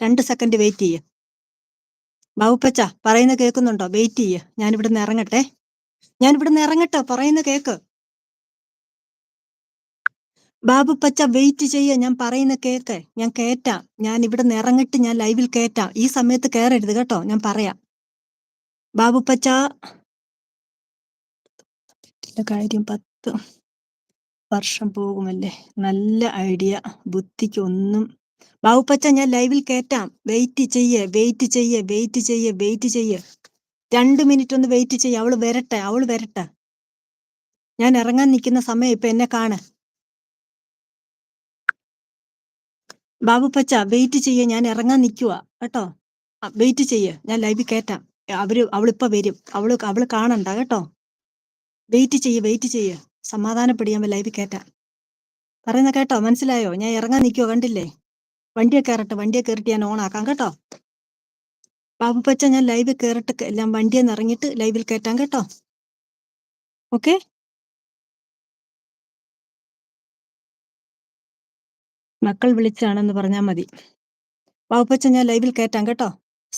2 second wait ചെയ്യ്. ബാബുപ്പച്ച പറയുന്ന കേൾക്കുന്നുണ്ടോ? വെയിറ്റ് ചെയ്യ്. ഞാനിവിടുന്ന് ഇറങ്ങട്ടെ. പറയുന്ന കേക്ക്. ബാബുപ്പച്ച വെയിറ്റ് ചെയ്യ്. ഞാൻ പറയുന്ന കേക്ക്. ഞാൻ കേറ്റാം. ഞാൻ ഇവിടുന്ന് ഇറങ്ങിട്ട് ഞാൻ ലൈവിൽ കേറ്റാം. ഈ സമയത്ത് കയറരുത് കേട്ടോ. ഞാൻ പറയാം. ബാബുപ്പച്ച കാര്യം 10 വർഷം പോകുമല്ലേ? നല്ല ഐഡിയ. ബുദ്ധിക്കൊന്നും. ബാബുപ്പച്ച ഞാൻ ലൈവിൽ കേറ്റാം. വെയിറ്റ് ചെയ്യ്. 2 മിനിറ്റ് ഒന്ന് വെയിറ്റ് ചെയ്യ്. അവള് വരട്ടെ. ഞാൻ ഇറങ്ങാൻ നിൽക്കുന്ന സമയം ഇപ്പൊ എന്നെ കാണ്. ബാബുപ്പച്ച വെയിറ്റ് ചെയ്യ്. ഞാൻ ഇറങ്ങാൻ നിൽക്കുവാ കേട്ടോ. വെയിറ്റ് ചെയ്യ്. ഞാൻ ലൈവിൽ കേറ്റാം. അവളിപ്പോ വരും. അവള് കാണണ്ട കേട്ടോ. വെയിറ്റ് ചെയ്യ്. സമാധാനപ്പെടിയാൻ ലൈവിൽ കേറ്റാം. പറയുന്ന കേട്ടോ? മനസ്സിലായോ? ഞാൻ ഇറങ്ങാൻ നിൽക്കുവോ? കണ്ടില്ലേ? വണ്ടിയെ കയറിട്ട് ഞാൻ ഓണാക്കാം കേട്ടോ. ബാബുപ്പച്ച ഞാൻ ലൈവിൽ കയറിട്ട് എല്ലാം വണ്ടിയിൽ നിന്ന് ഇറങ്ങിയിട്ട് ലൈവിൽ കയറ്റാം കേട്ടോ. ഓക്കെ? മക്കൾ വിളിച്ചാണെന്ന് പറഞ്ഞാൽ മതി. ബാബുപ്പച്ച ഞാൻ ലൈവിൽ കയറ്റാം കേട്ടോ.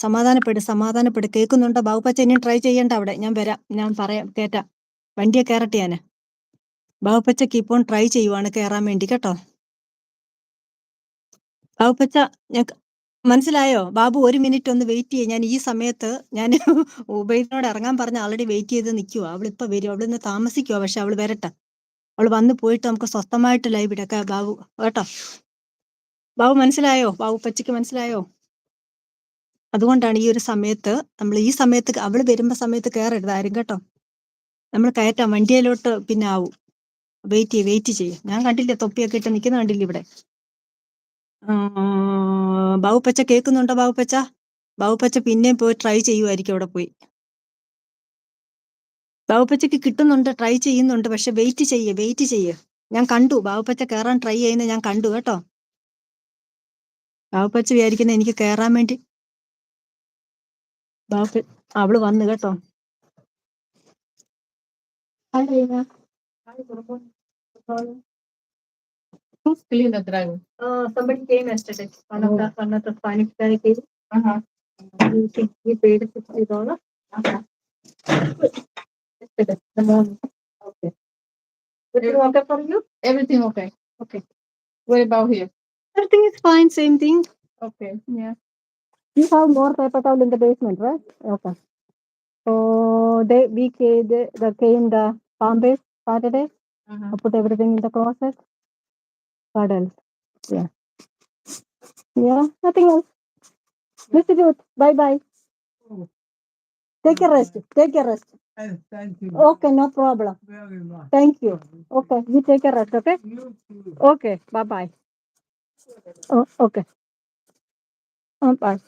സമാധാനപ്പെട്. കേൾക്കുന്നുണ്ടോ ബാബുപ്പച്ച? ഇനിയും ട്രൈ ചെയ്യണ്ട അവിടെ. ഞാൻ വരാം. ഞാൻ പറയാം. കേറ്റാം. വണ്ടിയെ കയറട്ടെ ഞാന്. ബാബുപ്പച്ചക്ക് ഇപ്പോൾ ട്രൈ ചെയ്യുവാണ് കയറാൻ വേണ്ടി കേട്ടോ. ബാബുപ്പച്ച മനസ്സിലായോ? ബാബു 1 മിനിറ്റ് ഒന്ന് വെയിറ്റ് ചെയ്യ്. ഞാൻ ഈ സമയത്ത് ഞാൻ ഉബൈദിനോട് ഇറങ്ങാൻ പറഞ്ഞ് ആൾറെഡി വെയിറ്റ് ചെയ്ത് നിൽക്കുവാ. അവളിപ്പോ വരും. അവളിന്ന് താമസിക്കുവാ. പക്ഷെ അവള് വരട്ടെ. അവള് വന്ന് പോയിട്ട് നമുക്ക് സ്വസ്ഥമായിട്ട് ലൈവ് ഇടക്കാം ബാബു കേട്ടോ. ബാബു മനസ്സിലായോ? ബാബുപ്പച്ചക്ക് മനസ്സിലായോ? അതുകൊണ്ടാണ് ഈ ഒരു സമയത്ത് ഈ സമയത്ത് അവള് വരുമ്പോ സമയത്ത് കയറരുത് ആരും കേട്ടോ. നമ്മൾ കയറ്റാം. വണ്ടിയിലോട്ട് പിന്നെ ആവും. വെയിറ്റ് ചെയ്യ്. ഞാൻ കണ്ടില്ലേ തൊപ്പിയൊക്കെ ഇട്ട് നിൽക്കുന്ന കണ്ടില്ലേ ഇവിടെ. ബാബുപ്പച്ച കേൾക്കുന്നുണ്ടോ? ബാബുപ്പച്ച പിന്നെയും പോയി ട്രൈ ചെയ്യുമായിരിക്കും അവിടെ പോയി. ബാബുപ്പച്ചക്ക് കിട്ടുന്നുണ്ട്, ട്രൈ ചെയ്യുന്നുണ്ട്. പക്ഷെ വെയിറ്റ് ചെയ്യ്. ഞാൻ കണ്ടു ബാബുപ്പച്ച കയറാൻ ട്രൈ ചെയ്യുന്നത് ഞാൻ കണ്ടു കേട്ടോ. ബാബുപ്പച്ച വിചാരിക്കുന്ന എനിക്ക് കയറാൻ വേണ്ടി. അവള് വന്നു കേട്ടോ. Who's clean the drive? Somebody came yesterday. One of the Spanish guy came. He paid $60. Yesterday, the morning. Okay. Everything okay for you? Everything okay. Okay. What about here? Everything is fine. Same thing. Okay. Yeah. You have more paper towel in the basement, right? Okay. So we came the farm base Saturday. I put everything in the closet. What else? Yeah, nothing else. Mr. Jyoth, bye. Take a rest. Thank you. Okay, no problem. Very much. Thank you. Okay, you take a rest, okay? Okay, bye. Oh, okay. Bye.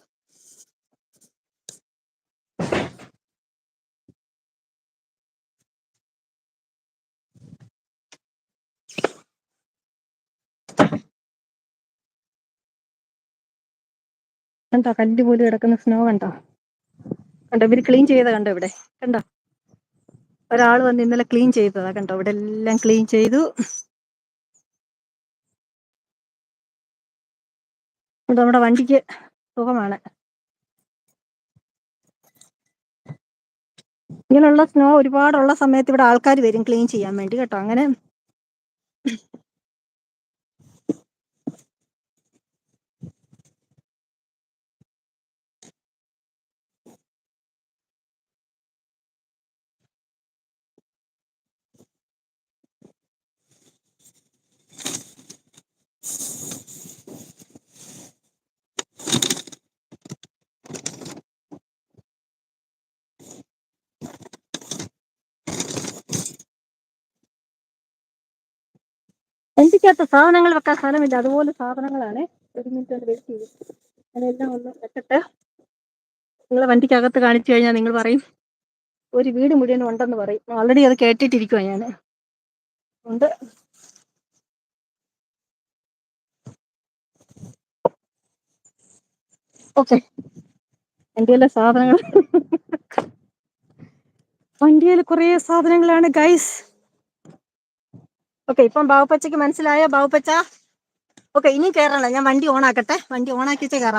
കണ്ടോ കല്ല് പോലും കിടക്കുന്ന snow കണ്ടോ? ഇവര് clean ചെയ്ത കണ്ടോ ഇവിടെ? കണ്ടോ? ഒരാൾ വന്ന് ഇന്നലെ ക്ലീൻ ചെയ്തതാ കണ്ടോ? ഇവിടെ എല്ലാം ക്ലീൻ ചെയ്തു. നമ്മുടെ വണ്ടിക്ക് സുഖമാണ്. ഇങ്ങനെയുള്ള സ്നോ ഒരുപാടുള്ള സമയത്ത് ഇവിടെ ആൾക്കാർ വരും ക്ലീൻ ചെയ്യാൻ വേണ്ടി കേട്ടോ. അങ്ങനെ വണ്ടിക്കകത്ത് സാധനങ്ങൾ വെക്കാൻ സ്ഥലമില്ല. അതുപോലെ സാധനങ്ങളാണ്. 1 മിനിറ്റ് ഒന്ന് വെയിറ്റ് ചെയ്യും. ഞാനെല്ലാം ഒന്ന് വെച്ചിട്ട് നിങ്ങളെ വണ്ടിക്കകത്ത് കാണിച്ചു കഴിഞ്ഞാൽ നിങ്ങൾ പറയും ഒരു വീട് മുഴുവൻ ഉണ്ടെന്ന് പറയും. ഓൾറെഡി അത് കേട്ടിട്ടിരിക്കുവാ ഞാൻ. ഉണ്ട്. ഓക്കെ. വണ്ടിയിൽ കുറേ സാധനങ്ങളാണ് ഗൈസ്. ഓക്കെ, ഇപ്പം ബാബുപ്പച്ചയ്ക്ക് മനസ്സിലായോ? ബാബുപ്പച്ച ഓക്കെ, ഇനി കയറണം. ഞാൻ വണ്ടി ഓണാക്കട്ടെ. വണ്ടി ഓണാക്കിച്ചേ കയറാം.